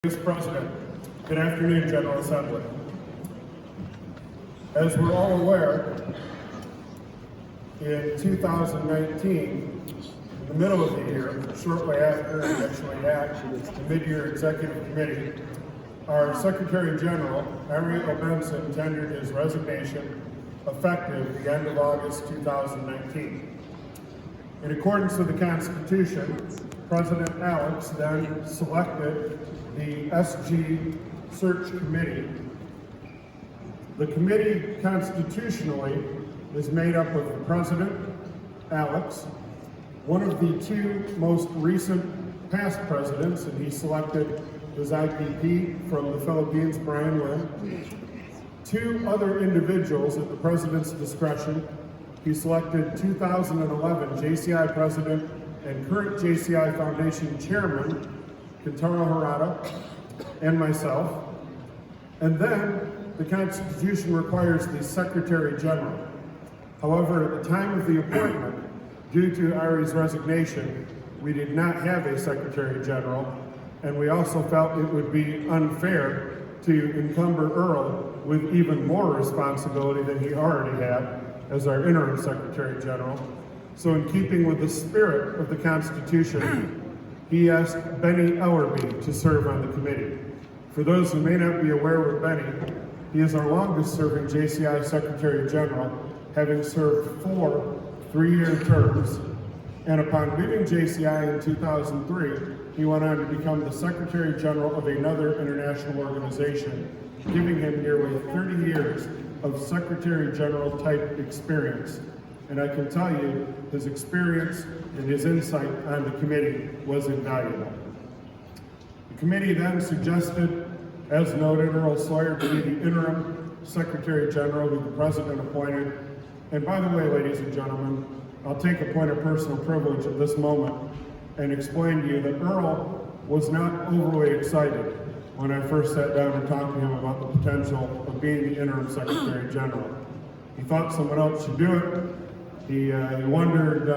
Vice President, good afternoon, General Assembly. As we're all aware, in 2019, in the middle of the year, shortly after and actually at the mid-year executive committee, our Secretary General, Ari Benson, tendered his resignation effective the end of August 2019. In accordance with the Constitution, President Alex then selected the SG Search Committee. The committee constitutionally is made up of the President, Alex, one of the two most recent past presidents, and he selected his IPP from the Philippines, Brian Lim, two other individuals at the President's discretion. He selected 2011 JCI President and current JCI Foundation Chairman, Kentaro Harada, and myself. And then the Constitution requires the Secretary General. However, at the time of the appointment, due to Ari's resignation, we did not have a Secretary General, and we also felt it would be unfair to encumber Earl with even more responsibility than he already had as our interim Secretary General. So in keeping with the spirit of the Constitution, he asked Benny Ellerby to serve on the committee. For those who may not be aware with Benny, he is our longest serving JCI Secretary General, having served 4 3-year terms, and upon leaving JCI in 2003, he went on to become the Secretary General of another international organization, giving him nearly 30 years of Secretary General type experience. And I can tell you, his experience and his insight on the committee was invaluable. The committee then suggested, as noted, Earl Sawyer to be the interim Secretary General with the President appointed. And by the way, ladies and gentlemen, I'll take a point of personal privilege at this moment and explain to you that Earl was not overly excited when I first sat down and talked to him about the potential of being the interim Secretary General. He thought someone else should do it. He wondered,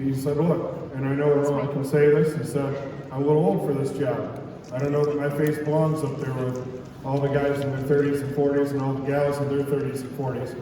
he said, look, and I know Earl, I can say this, he said, I'm a little old for this job. I don't know that my face belongs up there with all the guys in their 30s and 40s and all the gals in their 30s and 40s.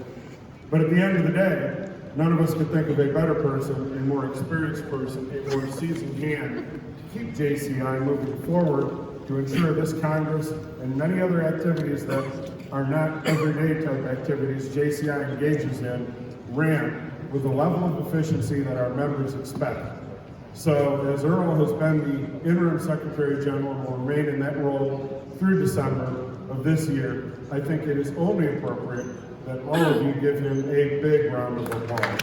But at the end of the day, none of us could think of a better person, a more experienced person, a more seasoned hand to keep JCI moving forward to ensure this Congress and many other activities that are not everyday type activities JCI engages in ran with the level of efficiency that our members expect. So as Earl has been the interim Secretary General and will remain in that role through December of this year, I think it is only appropriate that all of you give him a big round of applause.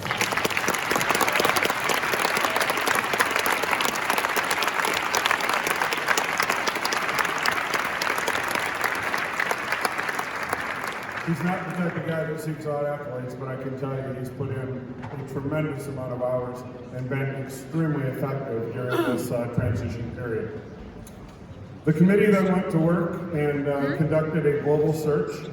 He's not the type of guy that seeks out accolades, but I can tell you he's put in a tremendous amount of hours and been extremely effective during this transition period. The committee then went to work and conducted a global search.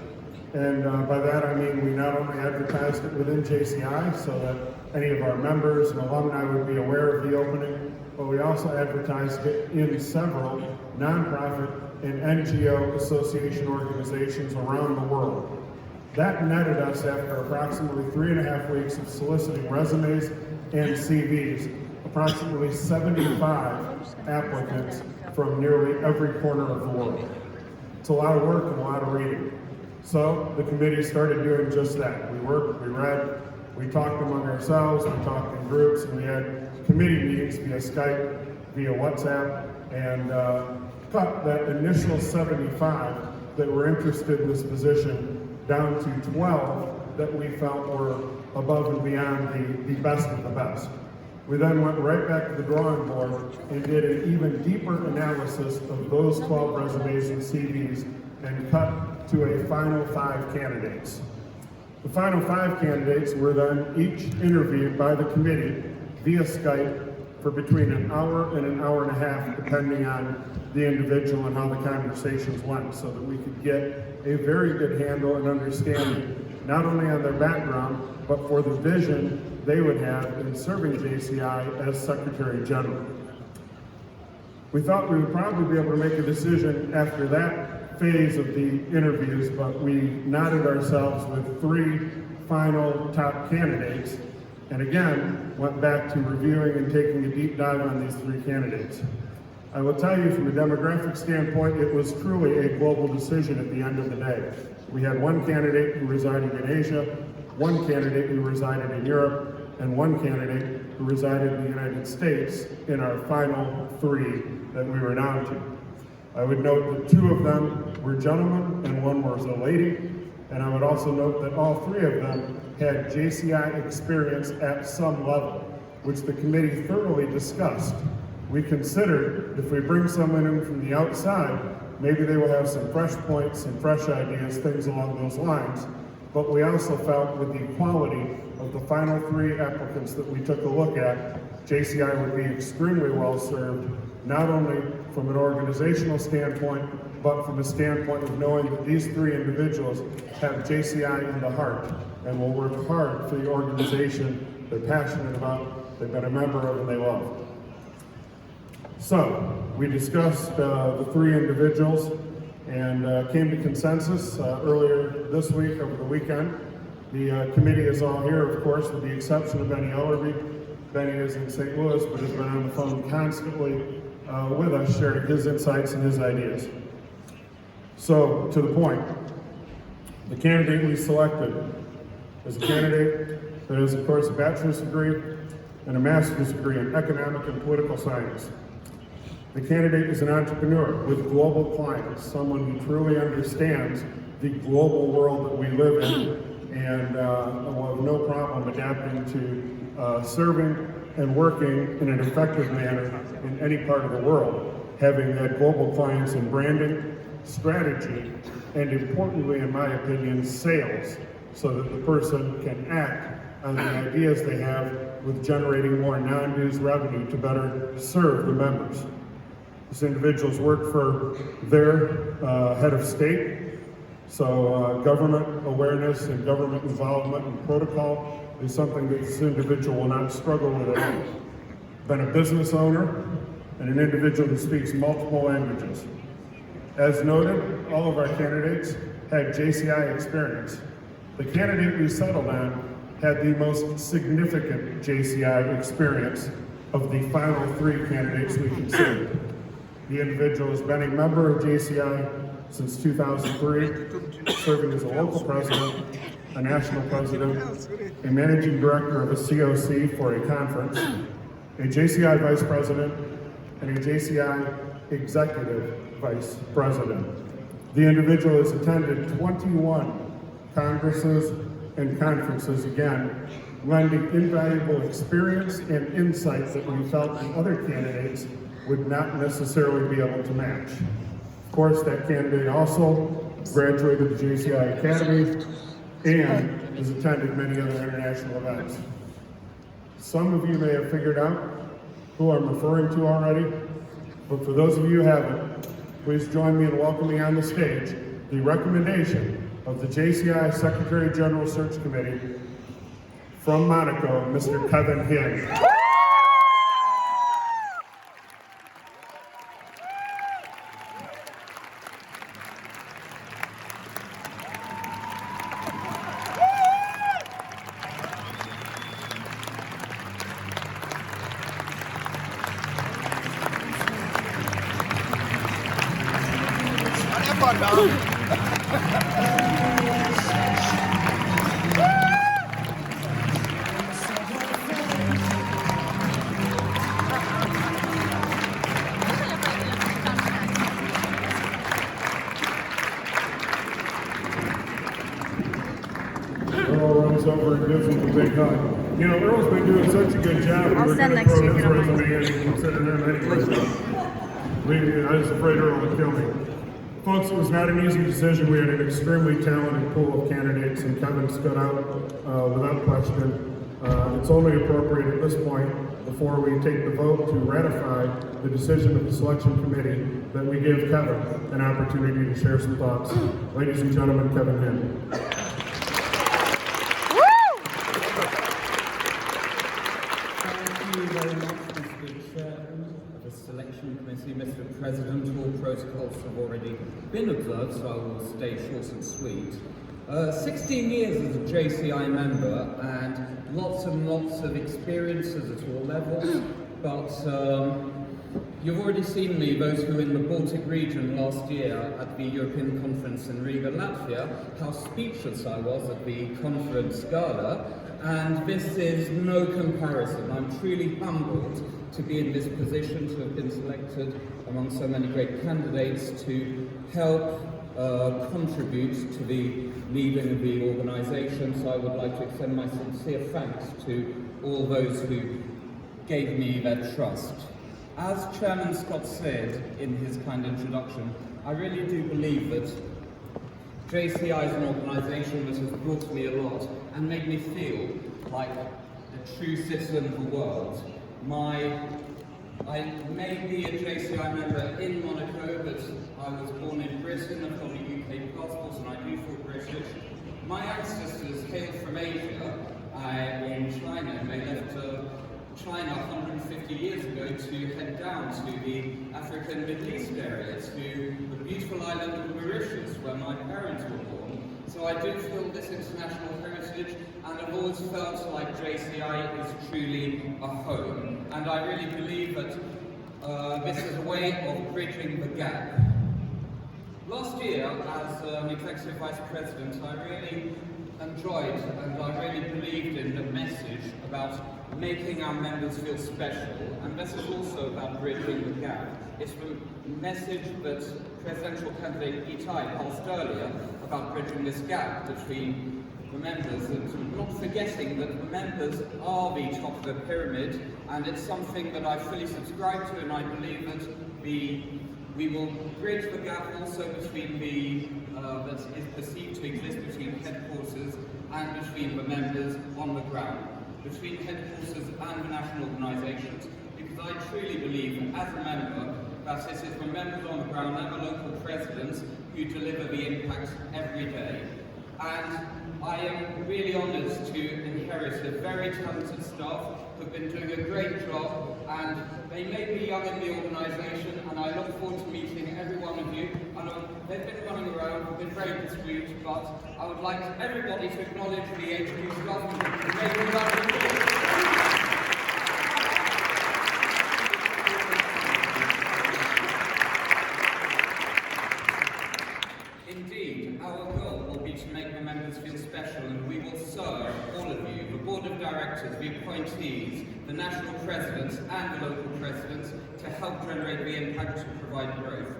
And by that I mean we not only advertised it within JCI so that any of our members and alumni would be aware of the opening, but we also advertised it in several nonprofit and NGO association organizations around the world. That netted us, after approximately 3.5 weeks of soliciting resumes and CVs, approximately 75 applicants from nearly every corner of the world. It's a lot of work and a lot of reading. So the committee started doing just that. We worked, we read, we talked among ourselves, we talked in groups, and we had committee meetings via Skype, via WhatsApp, and cut that initial 75 that were interested in this position down to 12 that we felt were above and beyond the best of the best. We then went right back to the drawing board and did an even deeper analysis of those 12 resumes and CVs and cut to a final 5 candidates. The final 5 candidates were then each interviewed by the committee via Skype for between an hour and an hour and a half, depending on the individual and how the conversations went, so that we could get a very good handle and understanding, not only on their background, but for the vision they would have in serving JCI as Secretary General. We thought we would probably be able to make a decision after that phase of the interviews, but we knotted ourselves with 3 final top candidates, and again, went back to reviewing and taking a deep dive on these 3 candidates. I will tell you from a demographic standpoint, it was truly a global decision at the end of the day. We had 1 candidate who resided in Asia, 1 candidate who resided in Europe, and 1 candidate who resided in the United States in our final 3 that we were down to. I would note that 2 of them were gentlemen and 1 was a lady, and I would also note that all 3 of them had JCI experience at some level, which the committee thoroughly discussed. We considered if we bring someone in from the outside, maybe they will have some fresh points and fresh ideas, things along those lines. But we also felt with the quality of the final 3 applicants that we took a look at, JCI would be extremely well served, not only from an organizational standpoint, but from a standpoint of knowing that these 3 individuals have JCI in the heart and will work hard for the organization they're passionate about, they've been a member of, and they love. So, we discussed the 3 individuals and came to consensus earlier this week, over the weekend. The committee is all here, of course, with the exception of Benny Ellerby. Benny is in St. Louis, but has been on the phone constantly with us, sharing his insights and his ideas. So, to the point, the candidate we selected is a candidate that has, of course, a bachelor's degree and a master's degree in economic and political science. The candidate is an entrepreneur with global clients, someone who truly understands the global world that we live in, and will have no problem adapting to serving and working in an effective manner in any part of the world, having had global clients in branding, strategy, and importantly, in my opinion, sales, so that the person can act on the ideas they have with generating more non-dues revenue to better serve the members. This individual's worked for their head of state, so government awareness and government involvement and protocol is something that this individual will not struggle with at all. Been a business owner and an individual who speaks multiple languages. As noted, all of our candidates had JCI experience. The candidate we settled on had the most significant JCI experience of the final 3 candidates we considered. The individual has been a member of JCI since 2003, serving as a local president, a national president, a managing director of a COC for a conference, a JCI vice president, and a JCI executive vice president. The individual has attended 21 congresses and conferences, again, lending invaluable experience and insights that we felt the other candidates would not necessarily be able to match. Of course, that candidate also graduated the JCI Academy and has attended many other international events. Some of you may have figured out who I'm referring to already, but for those of you who haven't, please join me in welcoming on the stage the recommendation of the JCI Secretary General Search Committee from Monaco, Mr. Kevin Hinn. Earl runs over and gives him a big hug. You know, Earl's been doing such a good job. I'll stand next to you if you don't mind. Consider him anyway. I was afraid Earl would kill me. Folks, it was not an easy decision. We had an extremely talented pool of candidates, and Kevin stood out without question. It's only appropriate at this point, before we take the vote to ratify the decision of the selection committee, that we give Kevin an opportunity to share some thoughts. Ladies and gentlemen, Kevin Hinn. Thank you very much, Mr. Chairman of the Selection Committee, topics have already been observed, so I will stay short and sweet. 16 years as a JCI member and lots of experiences at all levels, but you've already seen me, those who were in the Baltic region last year at the European conference in Riga, Latvia, how speechless I was at the conference gala, and this is no comparison. I'm truly humbled to be in this position, to have been selected among so many great candidates to help contribute to the leading of the organisation. So I would like to extend my sincere thanks to all those who gave me their trust. As Chairman Scott said in his kind introduction, I really do believe that JCI is an organisation that has brought me a lot and made me feel like a true citizen of the world. I may be a JCI member in Monaco, but I was born in Britain, I've got a UK passport and I do feel British. My ancestors hailed from Asia in China, and they left China 150 years ago to head down to the African Middle East area, to the beautiful island of Mauritius, where my parents were born. So I do feel this international heritage, and I've always felt like JCI is truly a home. And I really believe that this is a way of bridging the gap. Last year, as an Executive Vice President, I really enjoyed and I really believed in the message about making our members feel special, and this is also about bridging the gap. It's the message that presidential candidate Itai passed earlier about bridging this gap between the members, and not forgetting that the members are the top of the pyramid, and it's something that I fully subscribe to, and I believe that we will bridge the gap also between that is perceived to exist between headquarters and between the members on the ground, between headquarters and the national organisations, because I truly believe as a member that it is the members on the ground and the local presidents who deliver the impact every day. And I am really honoured to inherit a very talented staff who have been doing a great job, and they may be young in the organisation, and I look forward to meeting every one of you. I know they've been running around, they've been very discreet, but I would like everybody to acknowledge the HQ staff and make them welcome. Indeed, our goal will be to make the members feel special, and we will serve all of you, the board of directors, the appointees, the national presidents and the local presidents, to help generate the impact to provide growth.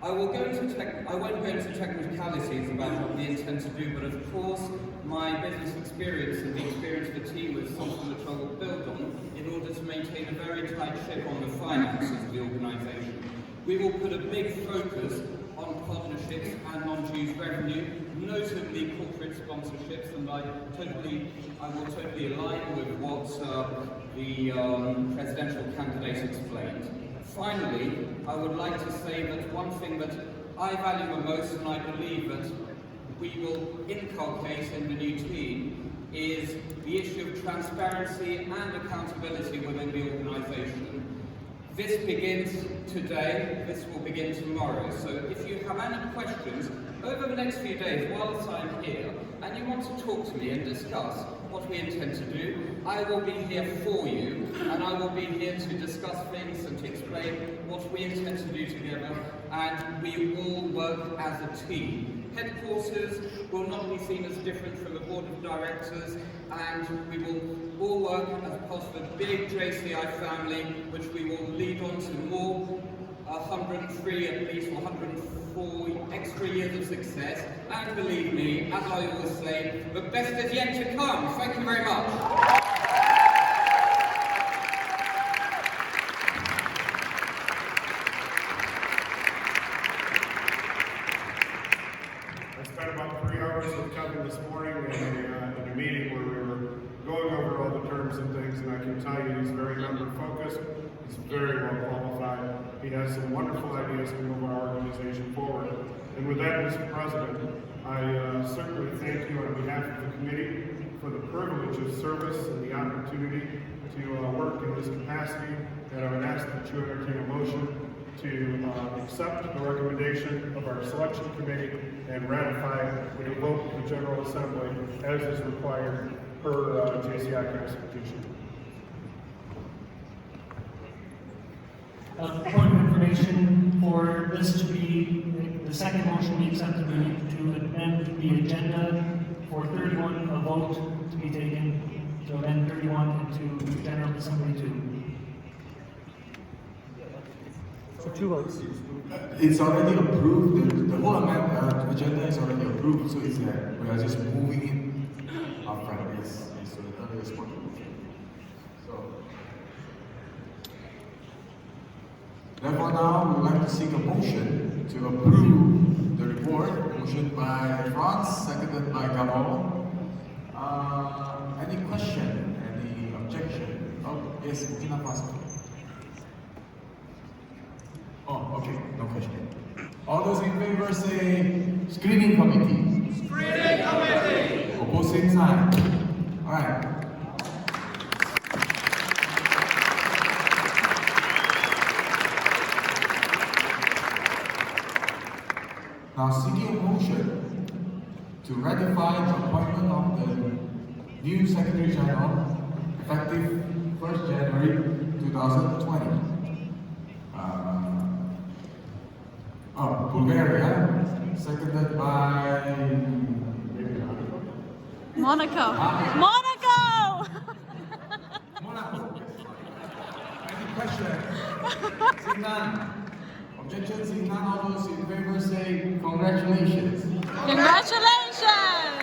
I won't go into technicalities about what we intend to do, but of course my business experience and the experience of the team is something that I will build on in order to maintain a very tight ship on the finances of the organisation. We will put a big focus on partnerships and non-dues revenue, notably corporate sponsorships, and I will totally align with what the presidential candidate explained. Finally, I would like to say that one thing that I value the most, and I believe that we will inculcate in the new team, is the issue of transparency and accountability within the organisation. This begins today, this will begin tomorrow, so if you have any questions over the next few days whilst I'm here and you want to talk to me and discuss what we intend to do, I will be here for you, and I will be here to discuss things and to explain what we intend to do together, and we all work as a team. Headquarters will not be seen as different from the board of directors, and we will all work as part of a big JCI family, which we will lead on to more 103 at least, 104 extra years of success. And believe me, as I always say, the best is yet to come. Thank you very much. I spent about 3 hours with Kevin this morning in a meeting where we were going over all the terms and things, and I can tell you he's very member focused, he's very well qualified, he has some wonderful ideas to move our organization forward. And with that, Mr. President, I certainly thank you on behalf of the committee for the privilege of service and the opportunity to work in this capacity, and I would ask that you entertain a motion to accept the recommendation of our selection committee and ratify with a vote of the General Assembly as is required per JCI Constitution. Point of information, for this to be, the second motion to be accepted, we need to amend the agenda for 31, a vote to be taken to amend 31 into General Assembly 2. For 2 votes. It's already approved. The whole agenda is already approved, so it's we are just moving it up front. Yes, so the earlier spot. So, therefore, now we would like to seek a motion to approve the report. Motion by France, seconded by Gabon. Any question? Any objection? Oh, yes, Burkina Faso. Oh, okay, no question. All those in favor say screening committee. Screening committee. Opposed, same sign. All right. Now seeking a motion to ratify the appointment of the new Secretary General effective 1st January 2020. Bulgaria, seconded by Monaco. Monaco! Monaco. Any questions? Seeing none. Objections? Seeing none. All those in favor say congratulations. Congratulations!